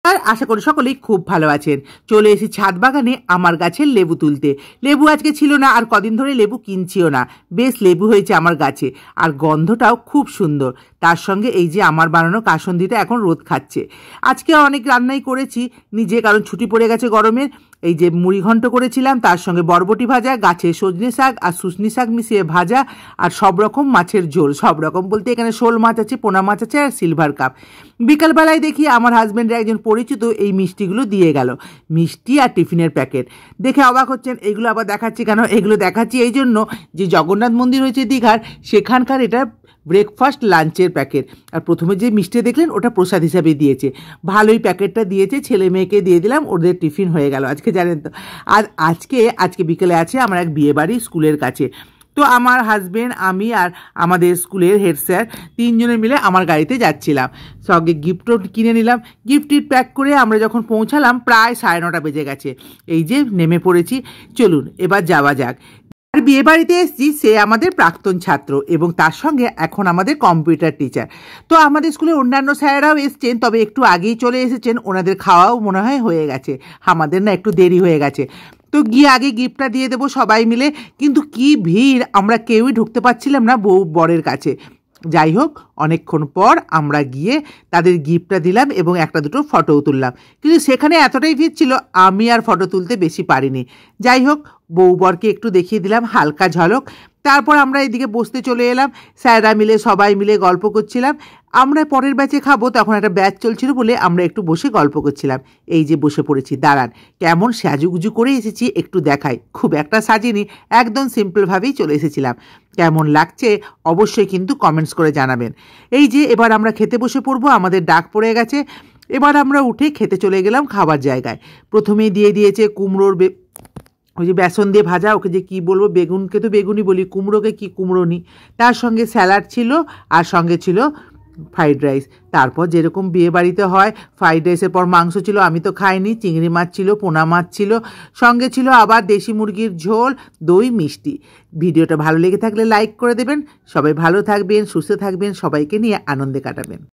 আর আশা করি সকলেই খুব ভালো আছেন। চলে এসেছি ছাদ বাগানে আমার গাছের লেবু তুলতে। লেবু আজকে ছিল না, আর কদিন ধরে লেবু কিনছিও না। বেশ লেবু হয়েছে আমার গাছে, আর গন্ধটাও খুব সুন্দর। তার সঙ্গে এই যে আমার বানানো কাসন্দিটা এখন রোদ খাচ্ছে। আজকে অনেক রান্নাই করেছি নিজে, কারণ ছুটি পড়ে গেছে গরমের। এই যে মুড়ি ঘন্ট করেছিলাম, তার সঙ্গে বরবটি ভাজা, গাছের সজনে শাক আর শুশনি শাক মিশিয়ে ভাজা, আর সব রকম মাছের ঝোল। সব রকম বলতে এখানে শোল মাছ আছে, পোনা মাছ আছে, আর সিলভার কাপ। বিকালবেলায় দেখি আমার হাজব্যান্ডের একজন পরিচিত এই মিষ্টিগুলো দিয়ে গেল, মিষ্টি আর টিফিনের প্যাকেট। দেখে অবাক হচ্ছেন, এগুলো আবার দেখাচ্ছি কেন? এগুলো দেখাচ্ছি এই জন্য যে জগন্নাথ মন্দির হয়েছে দীঘার, সেখানকার এটা ব্রেকফাস্ট লাঞ্চের প্যাকেট। আর প্রথমে যে মিষ্টি দেখলেন ওটা প্রসাদ হিসাবে দিয়েছে। ভালোই প্যাকেটটা দিয়েছে, ছেলে মেয়েকে দিয়ে দিলাম, ওদের টিফিন হয়ে গেল আজকে, জানেন তো। আর আজকে বিকেলে আছে আমার এক বিয়েবাড়ি স্কুলের কাছে। তো আমার হাজব্যান্ড, আমি আর আমাদের স্কুলের হেড স্যার তিনজনে মিলে আমার গাড়িতে যাচ্ছিলাম। সঙ্গে গিফটও কিনে নিলাম। গিফট প্যাক করে আমরা যখন পৌঁছালাম প্রায় 9:30 বেজে গেছে। এই যে নেমে পড়েছি, চলুন এবার যাওয়া যাক। আর বিয়ে বাড়িতে এসেছি, সে আমাদের প্রাক্তন ছাত্র এবং তার সঙ্গে এখন আমাদের কম্পিউটার টিচার। তো আমাদের স্কুলের অন্যান্য স্যারেরাও এসছেন, তবে একটু আগেই চলে এসেছেন। ওনাদের খাওয়াও মনে হয় হয়ে গেছে, আমাদের না একটু দেরি হয়ে গেছে। তো গিয়ে আগে গিফটটা দিয়ে দেবো সবাই মিলে, কিন্তু কি ভিড়, আমরা কেউই ঢুকতে পারছিলাম না বউ বরের কাছে। যাই হোক, অনেকক্ষণ পর আমরা গিয়ে তাদের গিফটটা দিলাম এবং একটা দুটো ফটোও তুললাম। কিন্তু সেখানে এতটাই ভিড় ছিল, আমি আর ফটো তুলতে বেশি পারিনি। যাই হোক, বউ বরকে একটু দেখিয়ে দিলাম হালকা ঝলক। তারপর আমরা এদিকে বসতে চলে এলাম। স্যাররা মিলে সবাই মিলে গল্প করছিলাম। আমরা পরের ব্যাচে খাবো, তখন একটা ব্যাচ চলছিল বলে আমরা একটু বসে গল্প করছিলাম। এই যে বসে পড়েছি, দাঁড়ান কেমন সাজুগুজু করে এসেছি একটু দেখাই। খুব একটা সাজিনি, একদম সিম্পলভাবেই চলে এসেছিলাম। কেমন লাগছে অবশ্যই কিন্তু কমেন্টস করে জানাবেন। এই যে এবার আমরা খেতে বসে পড়বো, আমাদের ডাক পড়ে গেছে। এবার আমরা উঠে খেতে চলে গেলাম খাবার জায়গায়। প্রথমেই দিয়ে দিয়েছে কুমড়োর ওই যে বেসন দিয়ে ভাজা, ওকে যে কী বলবো, বেগুনকে তো বেগুনি বলি, কুমড়োকে কি কুমড়োনি। তার সঙ্গে স্যালাড ছিল, আর সঙ্গে ছিল ফ্রাইড রাইস। তারপর যেরকম বিয়ে বাড়িতে হয়, ফ্রাইড রাইসের পর মাংস ছিল, আমি তো খাইনি। চিংড়ি মাছ ছিল, পোনা মাছ ছিল, সঙ্গে ছিল আবার দেশি মুরগির ঝোল, দই, মিষ্টি। ভিডিওটা ভালো লেগে থাকলে লাইক করে দেবেন। সবাই ভালো থাকবেন, সুস্থ থাকবেন, সবাইকে নিয়ে আনন্দে কাটাবেন।